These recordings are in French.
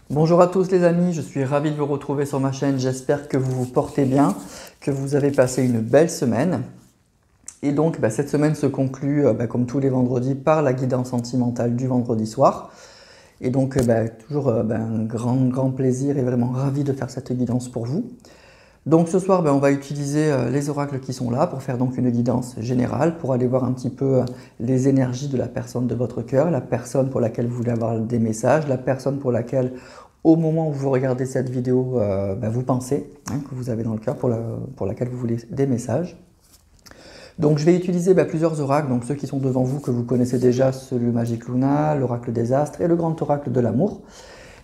Bonjour à tous les amis, je suis ravi de vous retrouver sur ma chaîne. J'espère que vous vous portez bien, que vous avez passé une belle semaine. Et donc cette semaine se conclut comme tous les vendredis par la guidance sentimentale du vendredi soir. Et donc toujours un grand plaisir et vraiment ravi de faire cette guidance pour vous. Donc ce soir on va utiliser les oracles qui sont là pour faire donc une guidance générale, pour aller voir un petit peu les énergies de la personne de votre cœur, la personne pour laquelle vous voulez avoir des messages, la personne pour laquelle au moment où vous regardez cette vidéo, vous pensez, que vous avez dans le cœur, pour laquelle vous voulez des messages. Donc je vais utiliser plusieurs oracles, donc ceux qui sont devant vous que vous connaissez déjà, celui Magic Luna, l'oracle des astres et le grand oracle de l'amour.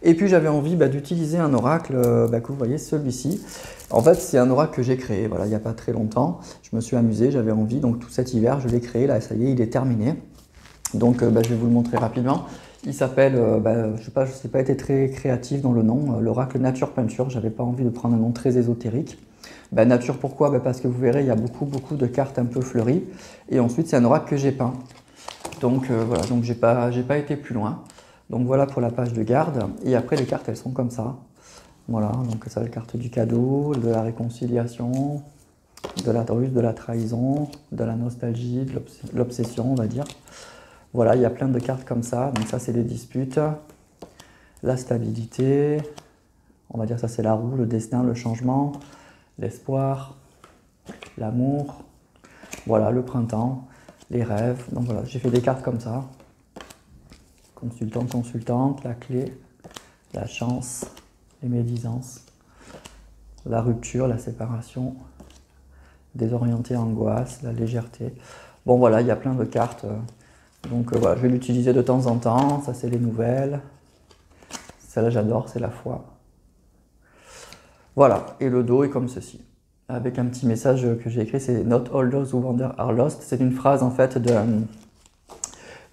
Et puis j'avais envie d'utiliser un oracle que vous voyez, celui-ci. En fait c'est un oracle que j'ai créé, voilà, il n'y a pas très longtemps. Je me suis amusé, j'avais envie, donc tout cet hiver je l'ai créé, là ça y est, il est terminé. Donc je vais vous le montrer rapidement. Il s'appelle, je n'ai pas été très créatif dans le nom, l'oracle Nature Peinture. J'avais pas envie de prendre un nom très ésotérique. Nature pourquoi? Parce que vous verrez, il y a beaucoup de cartes un peu fleuries. Et ensuite c'est un oracle que j'ai peint. Donc voilà, donc j'ai pas été plus loin. Donc voilà pour la page de garde. Et après les cartes elles sont comme ça. Voilà, donc ça la carte du cadeau, de la réconciliation, de la ruse, de la trahison, de la nostalgie, de l'obsession on va dire. Voilà, il y a plein de cartes comme ça. Donc ça, c'est les disputes, la stabilité, on va dire ça, c'est la roue, le destin, le changement, l'espoir, l'amour, voilà, le printemps, les rêves. Donc voilà, j'ai fait des cartes comme ça. Consultant, consultante, la clé, la chance, les médisances, la rupture, la séparation, désorienté, angoisse, la légèreté. Bon voilà, il y a plein de cartes. Donc voilà, je vais l'utiliser de temps en temps. Ça, c'est les nouvelles. Celle-là, j'adore, c'est la foi. Voilà, et le dos est comme ceci. Avec un petit message que j'ai écrit, c'est Not all those who wander are lost. C'est une phrase en fait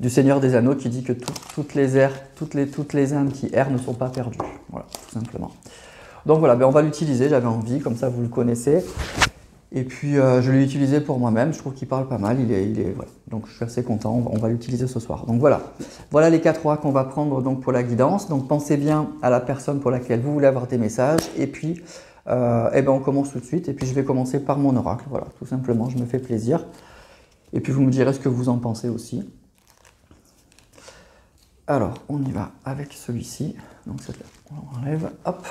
du Seigneur des Anneaux qui dit que toutes les âmes qui errent ne sont pas perdues. Voilà, tout simplement. Donc voilà, on va l'utiliser, j'avais envie, comme ça vous le connaissez. Et puis je l'ai utilisé pour moi-même, je trouve qu'il parle pas mal, voilà. Donc je suis assez content, on va l'utiliser ce soir. Donc voilà les 4 oracles qu'on va prendre donc, pour la guidance. Donc pensez bien à la personne pour laquelle vous voulez avoir des messages. Et puis on commence tout de suite. Et puis je vais commencer par mon oracle, voilà, tout simplement, je me fais plaisir. Et puis vous me direz ce que vous en pensez aussi. Alors on y va avec celui-ci. Donc on enlève, hop,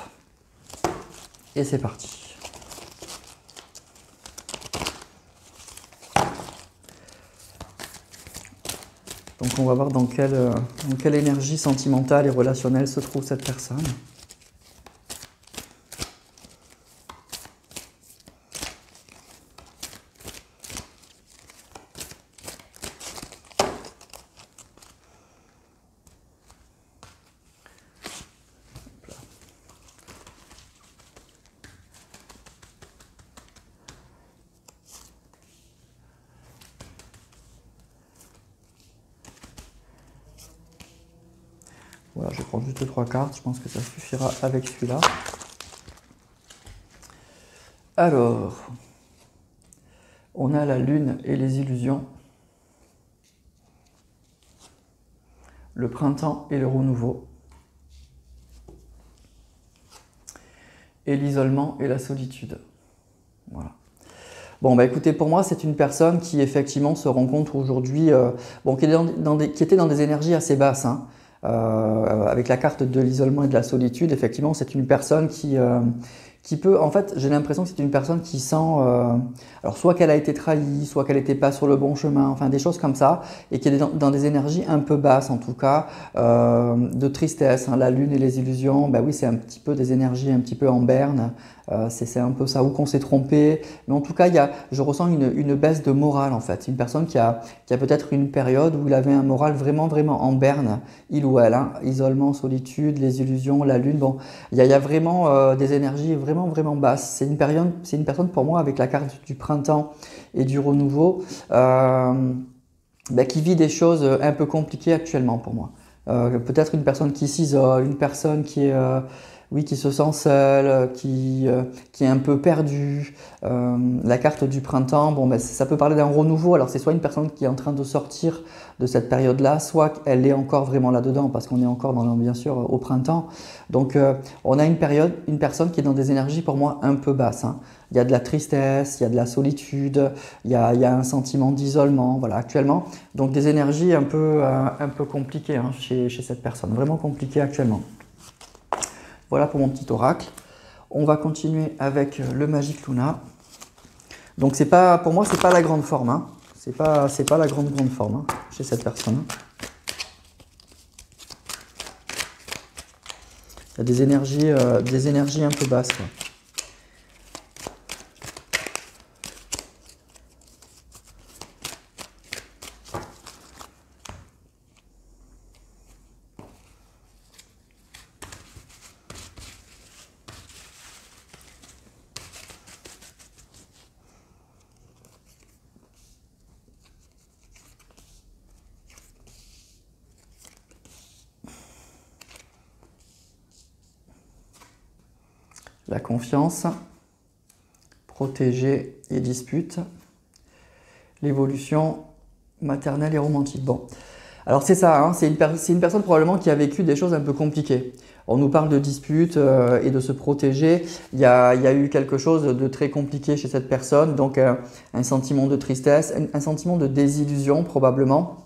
et c'est parti. Donc on va voir dans quelle énergie sentimentale et relationnelle se trouve cette personne. Voilà, je prends juste 3 cartes, je pense que ça suffira avec celui-là. Alors, on a la lune et les illusions, le printemps et le renouveau, et l'isolement et la solitude. Voilà. Bon, écoutez, pour moi, c'est une personne qui effectivement se rencontre aujourd'hui, qui était dans des énergies assez basses, hein. Avec la carte de l'isolement et de la solitude, effectivement, c'est une personne qui peut, en fait, j'ai l'impression que c'est une personne qui sent, alors soit qu'elle a été trahie, soit qu'elle n'était pas sur le bon chemin, enfin des choses comme ça, et qui est dans des énergies un peu basses en tout cas, de tristesse, hein, la lune et les illusions, oui c'est un petit peu des énergies un petit peu en berne, c'est un peu ça, ou qu'on s'est trompé, mais en tout cas je ressens une baisse de morale en fait, une personne qui a peut-être une période où il avait un moral vraiment en berne, il ou elle, hein, isolement, solitude, les illusions, la lune, bon, il y a vraiment des énergies vraiment basses. C'est une personne pour moi avec la carte du printemps et du renouveau qui vit des choses un peu compliquées actuellement pour moi. Peut-être une personne qui s'isole, une personne qui est oui, qui se sent seul, qui est un peu perdu. La carte du printemps, bon, ben, ça peut parler d'un renouveau. Alors c'est soit une personne qui est en train de sortir de cette période-là, soit elle est encore vraiment là-dedans, parce qu'on est encore bien sûr au printemps. Donc on a une personne qui est dans des énergies pour moi un peu basses, hein. Il y a de la tristesse, il y a de la solitude, il y a un sentiment d'isolement, voilà, actuellement. Donc des énergies un peu compliquées, hein, chez cette personne, vraiment compliquées actuellement. Voilà pour mon petit oracle. On va continuer avec le Magic Luna. Donc pour moi, c'est pas la grande forme, hein. C'est pas la grande forme, hein, chez cette personne. Il y a des énergies un peu basses, quoi. La confiance, protéger et dispute, l'évolution maternelle et romantique. Bon, alors c'est ça, hein, c'est une personne probablement qui a vécu des choses un peu compliquées. On nous parle de dispute et de se protéger. Il y a eu quelque chose de très compliqué chez cette personne, donc un sentiment de tristesse, un sentiment de désillusion probablement.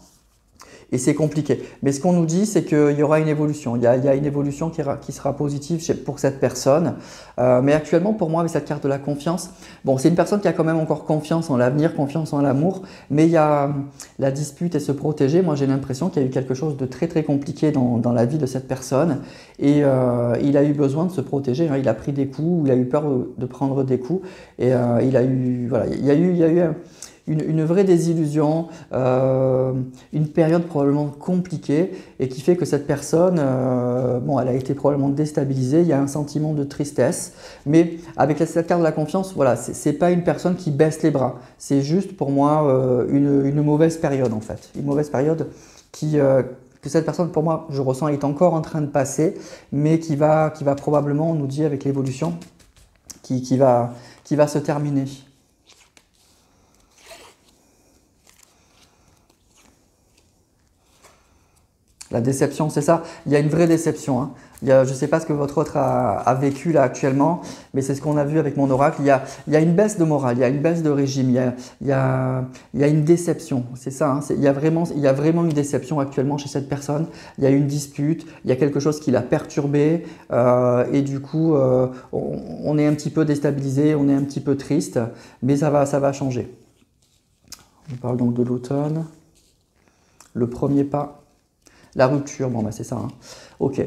Et c'est compliqué. Mais ce qu'on nous dit, c'est qu'il y aura une évolution. Il y a une évolution qui sera positive pour cette personne. Mais actuellement, pour moi, avec cette carte de la confiance, bon, c'est une personne qui a quand même encore confiance en l'avenir, confiance en l'amour. Mais il y a la dispute et se protéger. Moi, j'ai l'impression qu'il y a eu quelque chose de très, très compliqué dans la vie de cette personne. Et il a eu besoin de se protéger, hein. Il a pris des coups, il a eu peur de prendre des coups. Et voilà, il y a eu une vraie désillusion, une période probablement compliquée et qui fait que cette personne, bon, elle a été probablement déstabilisée, il y a un sentiment de tristesse, mais avec cette carte de la confiance, voilà, c'est pas une personne qui baisse les bras, c'est juste pour moi une mauvaise période en fait, une mauvaise période que cette personne, pour moi, je ressens, est encore en train de passer, mais qui va probablement, on nous dit avec l'évolution, qui va se terminer. La déception, c'est ça. Il y a une vraie déception, hein. Je ne sais pas ce que votre autre a vécu là actuellement, mais c'est ce qu'on a vu avec mon oracle. Il y a une baisse de morale, il y a une baisse de régime, il y a une déception. C'est ça, hein. Il y a vraiment une déception actuellement chez cette personne. Il y a une dispute, il y a quelque chose qui l'a perturbé et du coup, on est un petit peu déstabilisé, on est un petit peu triste, mais ça va changer. On parle donc de l'automne. Le premier pas. La rupture, bon bah c'est ça, hein. Ok.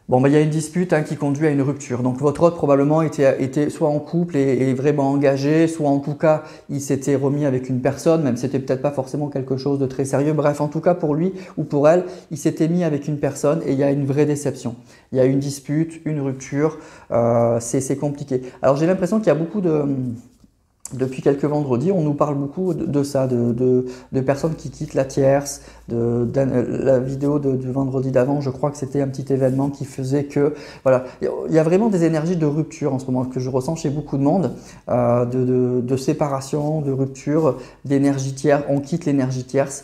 Bon bah il y a une dispute, hein, qui conduit à une rupture. Donc votre hôte probablement était soit en couple et vraiment engagé, soit en tout cas il s'était remis avec une personne, même si c'était peut-être pas forcément quelque chose de très sérieux. Bref, en tout cas pour lui ou pour elle, il s'était mis avec une personne et il y a une vraie déception. Il y a une dispute, une rupture, c'est compliqué. Alors j'ai l'impression qu'il y a beaucoup depuis quelques vendredis, on nous parle beaucoup de ça, de personnes qui quittent la tierce. La vidéo du vendredi d'avant, je crois que c'était un petit événement qui faisait que, voilà, il y a vraiment des énergies de rupture en ce moment que je ressens chez beaucoup de monde, de séparation, de rupture, d'énergie tierce. On quitte l'énergie tierce.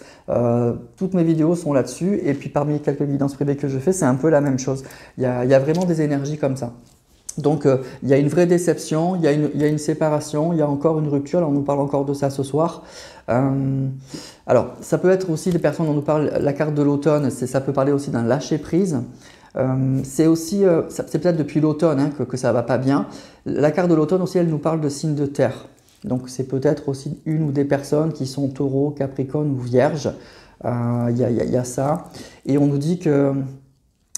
Toutes mes vidéos sont là-dessus et puis parmi quelques guidances privées que je fais, c'est un peu la même chose. Il y a vraiment des énergies comme ça. Donc, il y a une vraie déception, il y a une séparation, il y a encore une rupture. Là, on nous parle encore de ça ce soir. Alors, ça peut être aussi des personnes, on nous parle, la carte de l'automne, ça peut parler aussi d'un lâcher-prise. C'est peut-être depuis l'automne, hein, que ça ne va pas bien. La carte de l'automne aussi, elle nous parle de signes de terre. Donc, c'est peut-être aussi une ou des personnes qui sont taureaux, capricorne ou vierge. Il y a ça. Et on nous dit que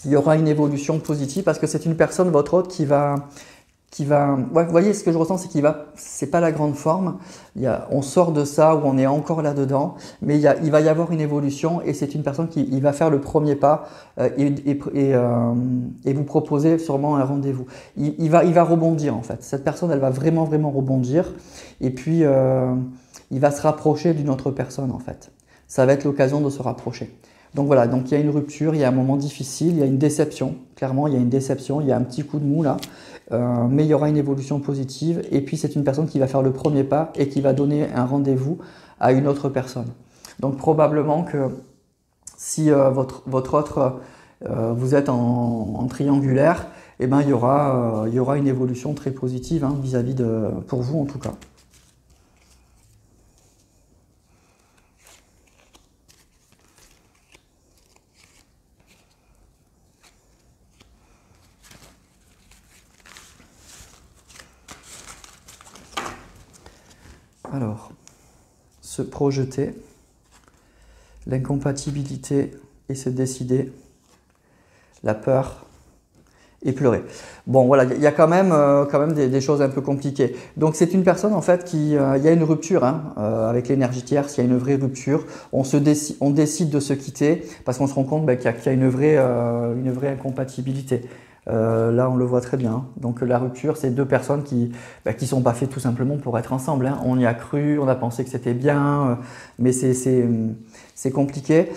il y aura une évolution positive parce que c'est une personne, votre hôte, qui va, ouais, vous voyez, ce que je ressens, c'est pas la grande forme. On sort de ça où on est encore là-dedans, mais il va y avoir une évolution et c'est une personne qui va faire le premier pas et vous proposer sûrement un rendez-vous. Il va rebondir en fait. Cette personne, elle va vraiment, vraiment rebondir et puis il va se rapprocher d'une autre personne en fait. Ça va être l'occasion de se rapprocher. Donc voilà, donc il y a une rupture, il y a un moment difficile, il y a une déception. Clairement, il y a une déception, il y a un petit coup de mou là. Mais il y aura une évolution positive. Et puis c'est une personne qui va faire le premier pas et qui va donner un rendez-vous à une autre personne. Donc probablement que si votre autre, vous êtes en triangulaire, eh ben, il y aura une évolution très positive hein, vis-à-vis de, pour vous en tout cas. Alors, se projeter, l'incompatibilité et se décider, la peur et pleurer. Bon voilà, il y a quand même des choses un peu compliquées. Donc c'est une personne en fait qui, il y a une rupture hein, avec l'énergie tierce, il y a une vraie rupture. On décide de se quitter parce qu'on se rend compte qu'il y a une vraie incompatibilité. Là, on le voit très bien. Hein. Donc la rupture, c'est deux personnes qui sont pas faites tout simplement pour être ensemble. Hein. On y a cru, on a pensé que c'était bien, mais c'est compliqué.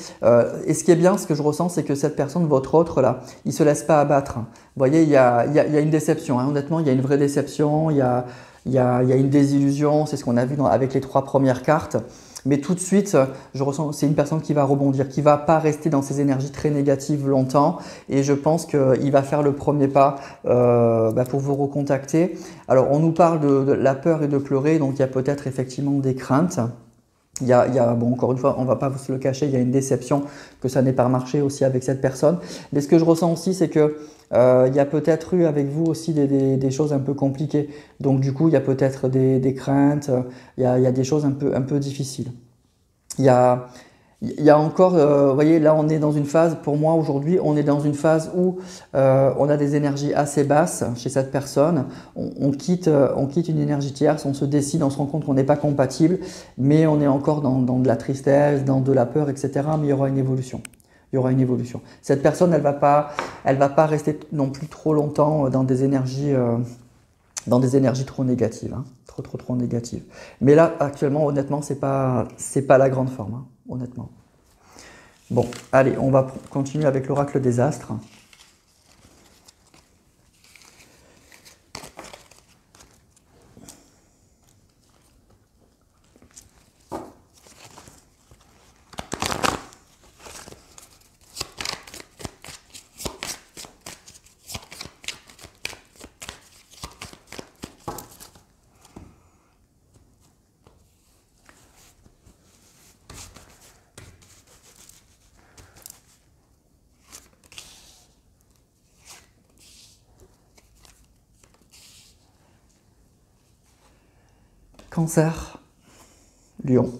Et ce qui est bien, ce que je ressens, c'est que cette personne, votre autre là, il se laisse pas abattre. Vous voyez, il y a une déception. Hein. Honnêtement, il y a une vraie déception. Il y a une désillusion. C'est ce qu'on a vu avec les 3 premières cartes. Mais tout de suite, je ressens c'est une personne qui va rebondir, qui ne va pas rester dans ses énergies très négatives longtemps. Et je pense qu'il va faire le premier pas pour vous recontacter. Alors, on nous parle de la peur et de pleurer, donc il y a peut-être effectivement des craintes. Bon, encore une fois, on ne va pas vous le cacher, il y a une déception que ça n'ait pas marché aussi avec cette personne. Mais ce que je ressens aussi, c'est que il y a peut-être eu avec vous aussi des choses un peu compliquées. Donc du coup, il y a peut-être des craintes, il y a des choses un peu difficiles. Il y a encore, vous voyez, là on est dans une phase, pour moi aujourd'hui, on est dans une phase où on a des énergies assez basses chez cette personne. On quitte une énergie tierce, on se décide, on se rend compte qu'on n'est pas compatible, mais on est encore dans de la tristesse, dans de la peur, etc. Mais il y aura une évolution. Il y aura une évolution. Cette personne, elle va pas rester non plus trop longtemps dans des énergies trop négatives, hein, trop négatives. Mais là, actuellement, honnêtement, c'est pas la grande forme, hein, honnêtement. Bon, allez, on va continuer avec l'oracle des astres. Cancer, Lion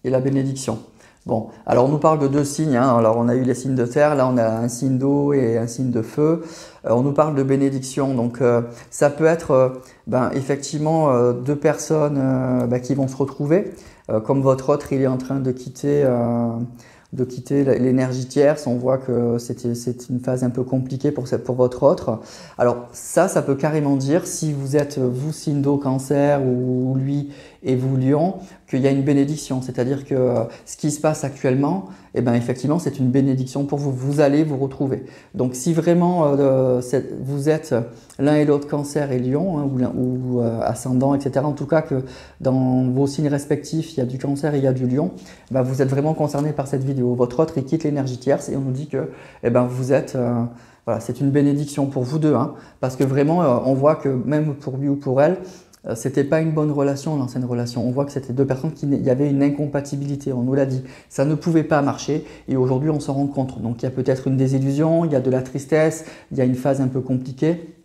et la bénédiction. Bon, alors on nous parle de 2 signes, hein. Alors on a eu les signes de terre, là on a un signe d'eau et un signe de feu. On nous parle de bénédiction, donc ça peut être effectivement 2 personnes qui vont se retrouver, comme votre autre il est en train de quitter l'énergie tierce. On voit que c'est une phase un peu compliquée pour votre autre. Alors ça peut carrément dire, si vous êtes vous signe d'eau cancer ou lui et vous lion, qu'il y a une bénédiction. C'est-à-dire que ce qui se passe actuellement, effectivement c'est une bénédiction pour vous. Vous allez vous retrouver. Donc si vraiment vous êtes l'un et l'autre cancer et lion, hein, ou ascendant, etc. En tout cas que dans vos signes respectifs, il y a du cancer et il y a du lion, vous êtes vraiment concerné par cette vidéo. Votre autre, il quitte l'énergie tierce et on nous dit que vous êtes... voilà, c'est une bénédiction pour vous deux, hein, parce que vraiment, on voit que même pour lui ou pour elle, c'était pas une bonne relation, l'ancienne relation. On voit que c'était 2 personnes il y avait une incompatibilité, on nous l'a dit. Ça ne pouvait pas marcher et aujourd'hui, on s'en rend compte. Donc, il y a peut-être une désillusion, il y a de la tristesse, il y a une phase un peu compliquée.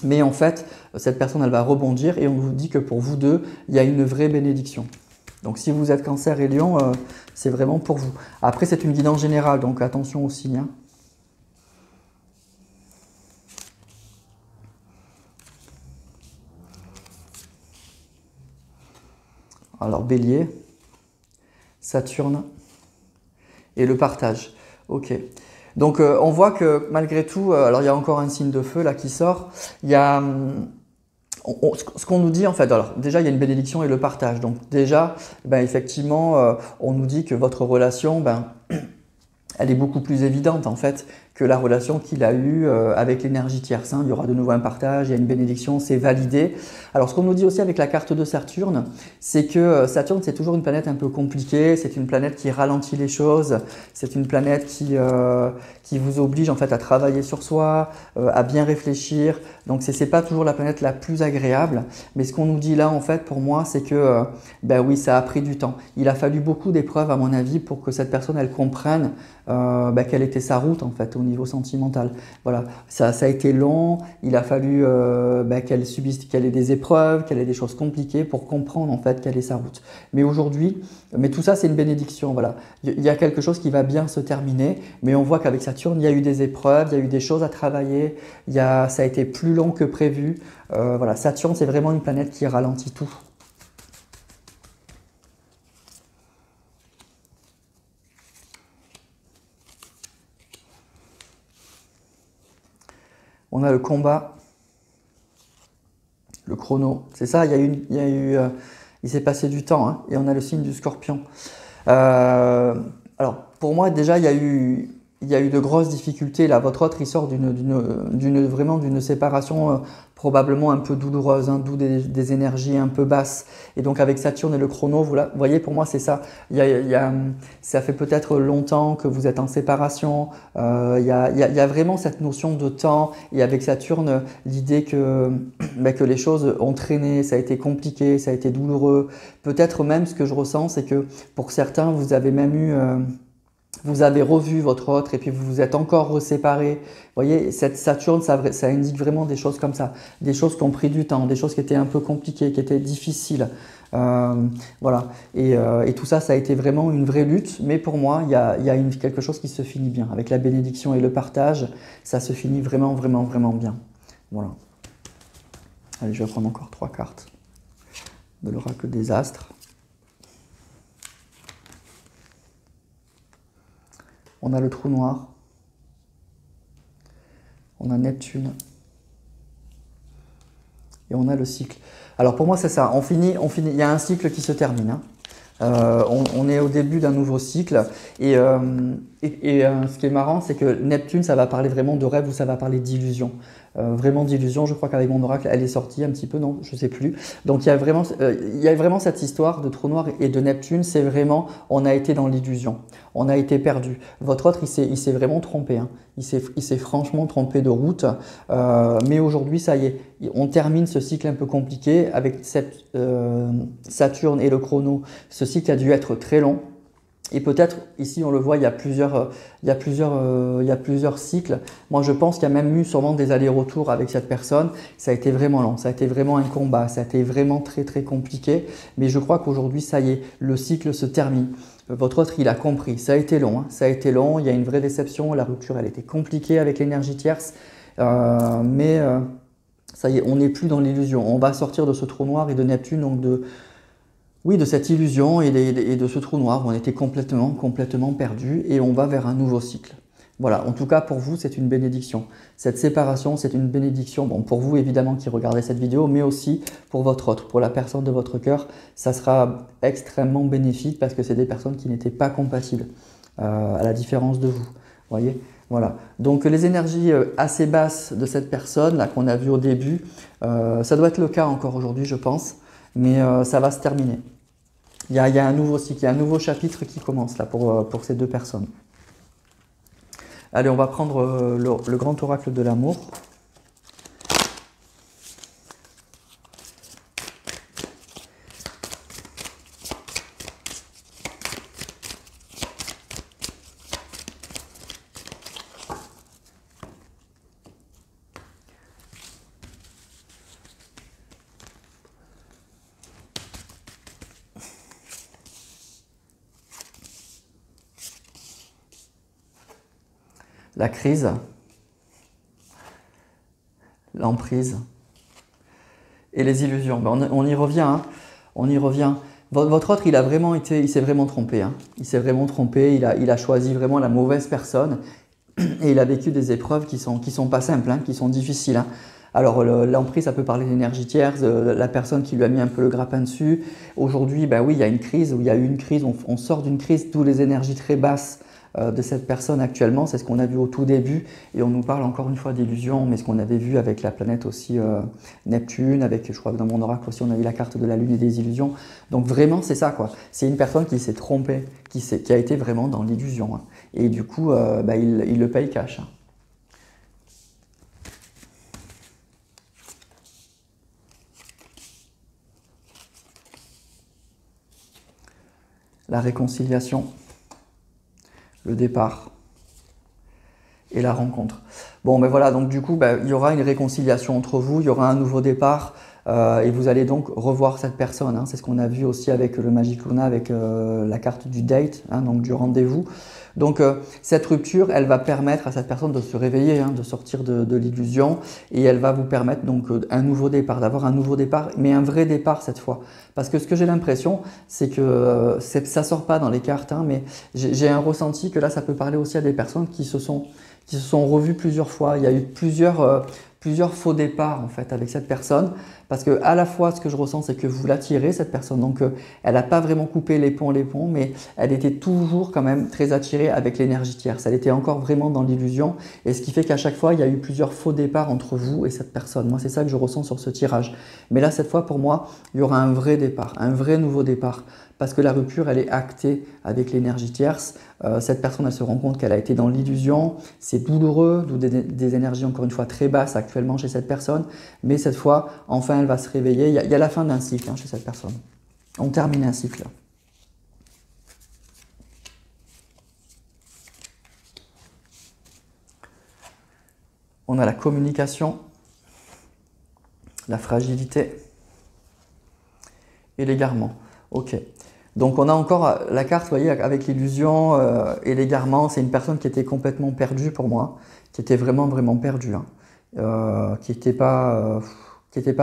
Mais en fait, cette personne, elle va rebondir et on vous dit que pour vous deux, il y a une vraie bénédiction. Donc, si vous êtes cancer et lion, c'est vraiment pour vous. Après, c'est une guidance générale, donc attention aux signes. Hein. Alors, bélier, Saturne et le partage. Ok. Donc, on voit que malgré tout, alors il y a encore un signe de feu là qui sort. Ce qu'on nous dit en fait, alors déjà il y a une bénédiction et le partage. Donc déjà, ben, effectivement, on nous dit que votre relation, ben, elle est beaucoup plus évidente en fait que la relation qu'il a eue avec l'énergie tierce. Hein. Il y aura de nouveau un partage, il y a une bénédiction, c'est validé. Alors ce qu'on nous dit aussi avec la carte de Saturne, c'est que Saturne c'est toujours une planète un peu compliquée, c'est une planète qui ralentit les choses, c'est une planète qui vous oblige en fait à travailler sur soi, à bien réfléchir. Donc c'est pas toujours la planète la plus agréable, mais ce qu'on nous dit là en fait pour moi c'est que ben oui ça a pris du temps. Il a fallu beaucoup d'épreuves à mon avis pour que cette personne elle comprenne ben, quelle était sa route en fait au niveau sentimental. Voilà, ça a été long, il a fallu ben, qu'elle ait des épreuves, qu'elle ait des choses compliquées pour comprendre en fait quelle est sa route. Mais aujourd'hui, mais tout ça c'est une bénédiction, voilà. Il y a quelque chose qui va bien se terminer, mais on voit qu'avec Saturne, il y a eu des épreuves, il y a eu des choses à travailler, ça a été plus long que prévu. Voilà, Saturne c'est vraiment une planète qui ralentit tout. On a le combat, le chrono. C'est ça, il s'est passé du temps. Hein, et on a le signe du Scorpion. Alors, pour moi, déjà, il y a eu de grosses difficultés. Là, votre autre, il sort vraiment d'une séparation probablement un peu douloureuse, hein, d'où des énergies un peu basses. Et donc, avec Saturne et le chrono, vous voyez, pour moi, c'est ça. Ça fait peut-être longtemps que vous êtes en séparation. Il y a vraiment cette notion de temps. Et avec Saturne, l'idée que les choses ont traîné, ça a été compliqué, ça a été douloureux. Peut-être même, ce que je ressens, c'est que pour certains, vous avez même eu... vous avez revu votre autre et puis vous vous êtes encore reséparés. Vous voyez, cette Saturne, ça indique vraiment des choses comme ça. Des choses qui ont pris du temps, des choses qui étaient un peu compliquées, qui étaient difficiles. Voilà. Et tout ça, ça a été vraiment une vraie lutte. Mais pour moi, il y a quelque chose qui se finit bien. Avec la bénédiction et le partage, ça se finit vraiment, vraiment, vraiment bien. Voilà. Allez, je vais prendre encore 3 cartes de l'oracle des astres. On a le trou noir, on a Neptune et on a le cycle. Alors pour moi c'est ça, on finit, il y a un cycle qui se termine. Hein. On est au début d'un nouveau cycle et ce qui est marrant c'est que Neptune ça va parler vraiment de rêve ou ça va parler d'illusion. Vraiment d'illusion, je crois qu'avec mon oracle elle est sortie un petit peu, non je sais plus. Donc il y a vraiment cette histoire de trou noir et de Neptune, c'est vraiment on a été dans l'illusion, on a été perdu. Votre autre il s'est vraiment trompé, hein. Il s'est franchement trompé de route, mais aujourd'hui ça y est, on termine ce cycle un peu compliqué avec cette Saturne et le chrono. Ce cycle a dû être très long. Et peut-être, ici on le voit, il y a plusieurs cycles. Moi je pense qu'il y a même eu sûrement des allers-retours avec cette personne. Ça a été vraiment long, ça a été vraiment un combat, ça a été vraiment très très compliqué. Mais je crois qu'aujourd'hui ça y est, le cycle se termine. Votre autre il a compris, ça a été long, hein, ça a été long, il y a une vraie déception, la rupture elle était compliquée avec l'énergie tierce. Mais ça y est, on n'est plus dans l'illusion. On va sortir de ce trou noir et de Neptune, donc de cette illusion et de ce trou noir où on était complètement perdu et on va vers un nouveau cycle. Voilà, en tout cas pour vous c'est une bénédiction. Cette séparation c'est une bénédiction, bon pour vous évidemment qui regardez cette vidéo, mais aussi pour votre autre, pour la personne de votre cœur, ça sera extrêmement bénéfique parce que c'est des personnes qui n'étaient pas compatibles, à la différence de vous, voyez. Voilà, donc les énergies assez basses de cette personne là qu'on a vu au début, ça doit être le cas encore aujourd'hui je pense, mais ça va se terminer. Il y a un nouveau cycle, il y a un nouveau chapitre qui commence là pour ces deux personnes. Allez, on va prendre le grand oracle de l'amour. La crise, l'emprise et les illusions. Ben on y revient, hein. On y revient. Votre autre, il s'est vraiment trompé. Hein. Il s'est vraiment trompé, il a choisi vraiment la mauvaise personne et il a vécu des épreuves qui sont pas simples, hein, qui sont difficiles. Hein. Alors l'emprise, ça peut parler d'énergie tierce, la personne qui lui a mis un peu le grappin dessus. Aujourd'hui, bah oui, il y a une crise, ou il y a eu une crise, on sort d'une crise, d'où les énergies très basses de cette personne actuellement. C'est ce qu'on a vu au tout début, et on nous parle encore une fois d'illusion, mais ce qu'on avait vu avec la planète aussi Neptune, avec, je crois que dans mon oracle aussi, on a eu la carte de la Lune et des illusions. Donc vraiment, c'est ça, quoi. C'est une personne qui s'est trompée, qui a été vraiment dans l'illusion, hein. Et du coup, bah, il le paye cash, hein. La réconciliation, le départ et la rencontre. Bon, ben voilà, donc du coup, ben, il y aura une réconciliation entre vous, il y aura un nouveau départ, et vous allez donc revoir cette personne, hein. C'est ce qu'on a vu aussi avec le Magic Luna, avec la carte du date, hein, donc du rendez-vous. Donc cette rupture, elle va permettre à cette personne de se réveiller, hein, de sortir de l'illusion, et elle va vous permettre donc un nouveau départ, d'avoir un nouveau départ, mais un vrai départ cette fois. Parce que ce que j'ai l'impression, c'est que ça sort pas dans les cartes, hein, mais j'ai un ressenti que là, ça peut parler aussi à des personnes qui se sont revues plusieurs fois. Il y a eu plusieurs faux départs en fait avec cette personne, parce que à la fois ce que je ressens, c'est que vous l'attirez cette personne, donc elle n'a pas vraiment coupé les ponts, mais elle était toujours quand même très attirée avec l'énergie tierce. Elle était encore vraiment dans l'illusion, et ce qui fait qu'à chaque fois il y a eu plusieurs faux départs entre vous et cette personne. Moi, c'est ça que je ressens sur ce tirage. Mais là, cette fois, pour moi, il y aura un vrai départ, un vrai nouveau départ, parce que la rupture, elle est actée avec l'énergie tierce. Cette personne, elle se rend compte qu'elle a été dans l'illusion, c'est douloureux, d'où des énergies encore une fois très basses actuellement chez cette personne, mais cette fois, enfin, elle va se réveiller. Il y a la fin d'un cycle, hein, chez cette personne. On termine un cycle. On a la communication, la fragilité et l'égarement. Ok. Donc on a encore la carte, vous voyez, avec l'illusion et l'égarement. C'est une personne qui était complètement perdue pour moi, qui était vraiment, vraiment perdue, hein, qui n'était pas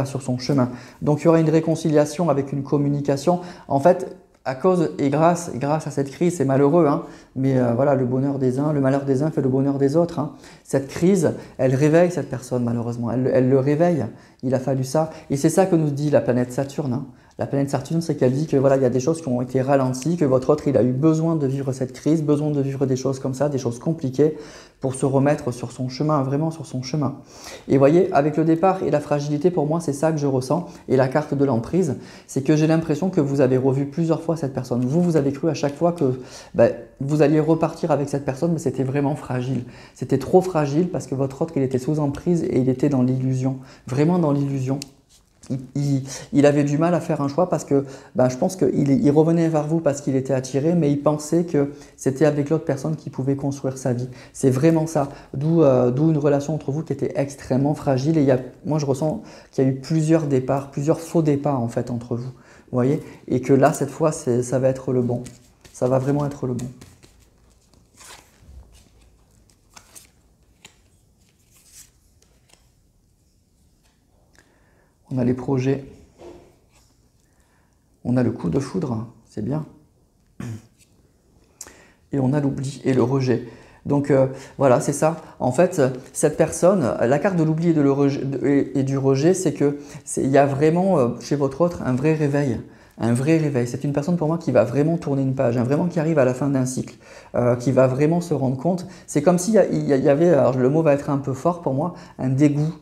sur son chemin. Donc il y aura une réconciliation avec une communication. En fait, à cause et grâce à cette crise, c'est malheureux, hein, mais voilà, le bonheur des uns, le malheur des uns fait le bonheur des autres, hein. Cette crise, elle réveille cette personne malheureusement, elle le réveille. Il a fallu ça, et c'est ça que nous dit la planète Saturne, hein. La planète Saturne, c'est qu'elle dit que voilà, il y a des choses qui ont été ralenties, que votre autre, il a eu besoin de vivre cette crise, besoin de vivre des choses comme ça, des choses compliquées, pour se remettre sur son chemin, vraiment sur son chemin. Et vous voyez, avec le départ et la fragilité, pour moi, c'est ça que je ressens. Et la carte de l'emprise, c'est que j'ai l'impression que vous avez revu plusieurs fois cette personne. Vous avez cru à chaque fois que vous alliez repartir avec cette personne, mais c'était vraiment fragile. C'était trop fragile parce que votre autre, il était sous emprise et il était dans l'illusion, vraiment dans l'illusion. Il avait du mal à faire un choix parce que je pense qu'il revenait vers vous parce qu'il était attiré, mais il pensait que c'était avec l'autre personne qu'il pouvait construire sa vie. C'est vraiment ça, d'où une relation entre vous qui était extrêmement fragile. Et moi, je ressens qu'il y a eu plusieurs départs, plusieurs faux départs en fait entre vous, vous voyez, et que là, cette fois, ça va être le bon. Ça va vraiment être le bon. On a les projets, on a le coup de foudre, c'est bien, et on a l'oubli et le rejet. Donc voilà, c'est ça. En fait, cette personne, la carte de l'oubli et du rejet, c'est que il y a vraiment chez votre autre un vrai réveil. Un vrai réveil. C'est une personne pour moi qui va vraiment tourner une page, hein, vraiment qui arrive à la fin d'un cycle, qui va vraiment se rendre compte. C'est comme s'il y avait, alors le mot va être un peu fort pour moi, un dégoût.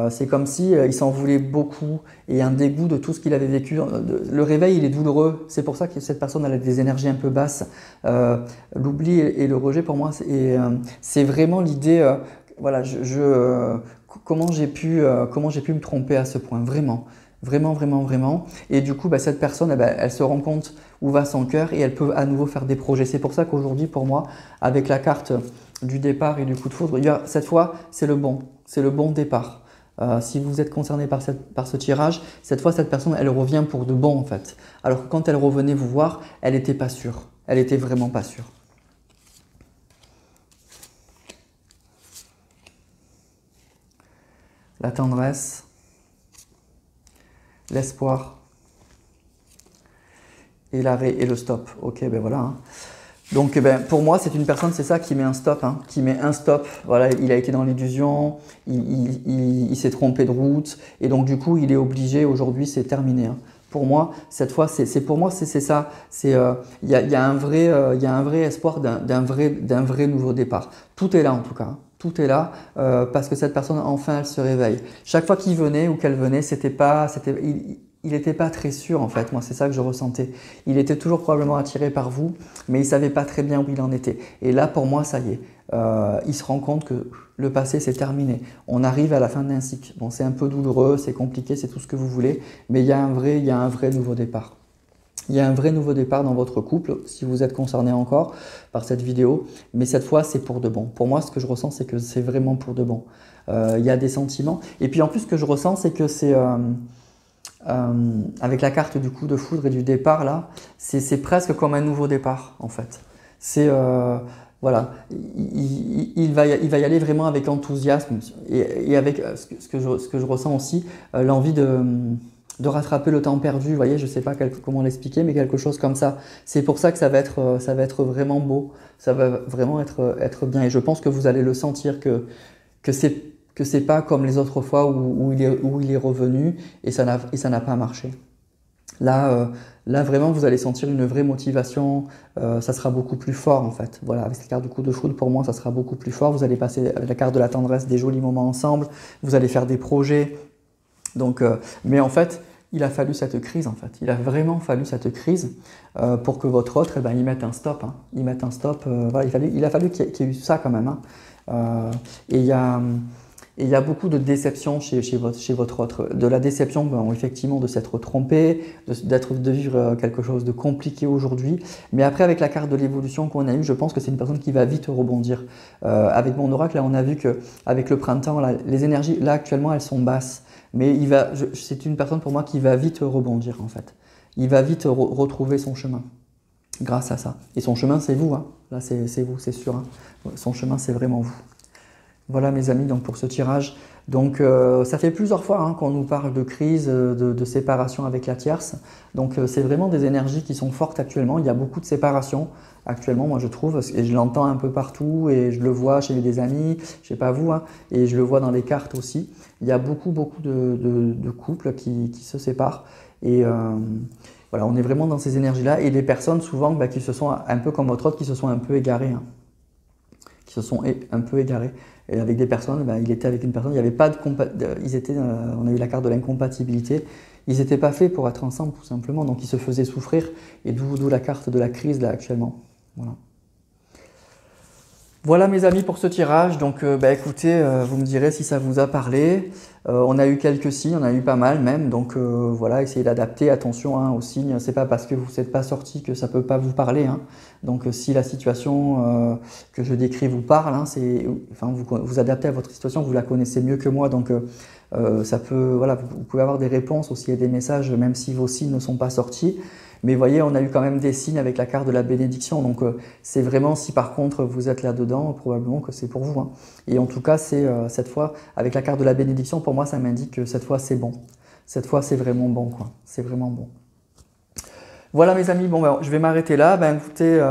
C'est comme si il s'en voulait beaucoup et un dégoût de tout ce qu'il avait vécu. Le réveil, il est douloureux. C'est pour ça que cette personne elle a des énergies un peu basses. L'oubli et le rejet, pour moi, c'est vraiment l'idée. Voilà, comment j'ai pu me tromper à ce point, vraiment. Vraiment, vraiment, vraiment. Et du coup, cette personne, elle se rend compte où va son cœur et elle peut à nouveau faire des projets. C'est pour ça qu'aujourd'hui, pour moi, avec la carte du départ et du coup de foudre, cette fois, c'est le bon départ. Si vous êtes concerné par ce tirage, cette fois, cette personne, elle revient pour de bon en fait. Alors que quand elle revenait vous voir, elle n'était pas sûre. Elle n'était vraiment pas sûre. La tendresse, l'espoir et l'arrêt et le stop. Ok, ben voilà, hein. Donc pour moi, c'est une personne, c'est ça qui met un stop, hein, qui met un stop. Voilà, il a été dans l'illusion, il s'est trompé de route et donc du coup, il est obligé, aujourd'hui, c'est terminé. Hein. Pour moi, cette fois, c'est ça. Il y a un vrai espoir d'un vrai nouveau départ. Tout est là en tout cas. Hein. Tout est là parce que cette personne, enfin, elle se réveille. Chaque fois qu'il venait ou qu'elle venait, il n'était pas très sûr en fait, moi c'est ça que je ressentais. Il était toujours probablement attiré par vous, mais il ne savait pas très bien où il en était. Et là pour moi ça y est, il se rend compte que le passé c'est terminé. On arrive à la fin d'un cycle. Bon c'est un peu douloureux, c'est compliqué, c'est tout ce que vous voulez, mais il y a un vrai nouveau départ. Il y a un vrai nouveau départ dans votre couple, si vous êtes concerné encore par cette vidéo, mais cette fois c'est pour de bon. Pour moi ce que je ressens c'est que c'est vraiment pour de bon. Il y a des sentiments, et puis en plus ce que je ressens c'est que c'est... avec la carte du coup de foudre et du départ là, c'est presque comme un nouveau départ en fait. C'est voilà, il va y aller vraiment avec enthousiasme et avec ce que je ressens aussi, l'envie de rattraper le temps perdu. Vous voyez, je sais pas comment l'expliquer, mais quelque chose comme ça. C'est pour ça que ça va être vraiment beau, ça va vraiment être bien. Et je pense que vous allez le sentir que c'est pas comme les autres fois où il est revenu et ça n'a pas marché. Là, vraiment, vous allez sentir une vraie motivation, ça sera beaucoup plus fort en fait. Voilà, avec cette carte du coup de foudre, pour moi, ça sera beaucoup plus fort. Vous allez passer avec la carte de la tendresse des jolis moments ensemble, vous allez faire des projets. Donc, mais en fait, il a fallu cette crise en fait. Il a vraiment fallu cette crise pour que votre autre, eh ben, il mette un stop. Hein. Il mette un stop. Voilà, il a fallu qu'il y ait eu ça quand même. Hein. Et il y a beaucoup de déception chez votre autre. De la déception, bon, effectivement, de s'être trompé, de vivre quelque chose de compliqué aujourd'hui. Mais après, avec la carte de l'évolution qu'on a eue, je pense que c'est une personne qui va vite rebondir. Avec mon oracle, là, on a vu qu'avec le printemps, là, les énergies, là, actuellement, elles sont basses. Mais c'est une personne pour moi qui va vite rebondir, en fait. Il va vite retrouver son chemin grâce à ça. Et son chemin, c'est vous. Hein. Là, c'est vous, c'est sûr. Hein. Son chemin, c'est vraiment vous. Voilà mes amis, donc pour ce tirage. Donc ça fait plusieurs fois hein, qu'on nous parle de crise, de séparation avec la tierce. Donc c'est vraiment des énergies qui sont fortes actuellement. Il y a beaucoup de séparation actuellement, moi je trouve, et je l'entends un peu partout et je le vois chez des amis, je sais pas vous, hein, et je le vois dans les cartes aussi. Il y a beaucoup de couples qui se séparent et voilà, on est vraiment dans ces énergies-là et des personnes souvent qui se sont un peu comme votre autre, qui se sont un peu égarées. Hein. Qui se sont un peu égarés. Et avec des personnes, il était avec une personne, il n'y avait pas on a eu la carte de l'incompatibilité, ils n'étaient pas faits pour être ensemble tout simplement, donc ils se faisaient souffrir, et d'où la carte de la crise là actuellement. Voilà. Voilà mes amis pour ce tirage, donc écoutez, vous me direz si ça vous a parlé. On a eu quelques signes, on a eu pas mal même, donc voilà, essayez d'adapter, attention hein, aux signes, c'est pas parce que vous n'êtes pas sorti que ça peut pas vous parler. Hein. Donc si la situation que je décris vous parle, hein, vous adaptez à votre situation, vous la connaissez mieux que moi, donc ça peut, voilà, vous pouvez avoir des réponses aussi et des messages même si vos signes ne sont pas sortis. Mais vous voyez, on a eu quand même des signes avec la carte de la bénédiction. Donc, c'est vraiment, si par contre vous êtes là-dedans, probablement que c'est pour vous. Hein. Et en tout cas, c'est cette fois, avec la carte de la bénédiction, pour moi, ça m'indique que cette fois, c'est bon. Cette fois, c'est vraiment bon, quoi. C'est vraiment bon. Voilà mes amis, bon je vais m'arrêter là. Écoutez,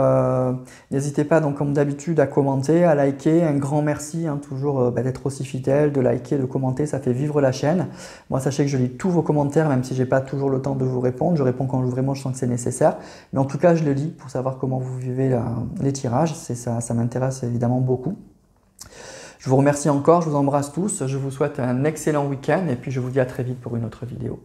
n'hésitez pas donc comme d'habitude à commenter, à liker. Un grand merci hein, toujours d'être aussi fidèle, de liker, de commenter, ça fait vivre la chaîne. Moi sachez que je lis tous vos commentaires, même si j'ai pas toujours le temps de vous répondre. Je réponds quand vraiment je sens que c'est nécessaire. Mais en tout cas je le lis pour savoir comment vous vivez les tirages. Ça m'intéresse évidemment beaucoup. Je vous remercie encore, je vous embrasse tous. Je vous souhaite un excellent week-end et puis je vous dis à très vite pour une autre vidéo.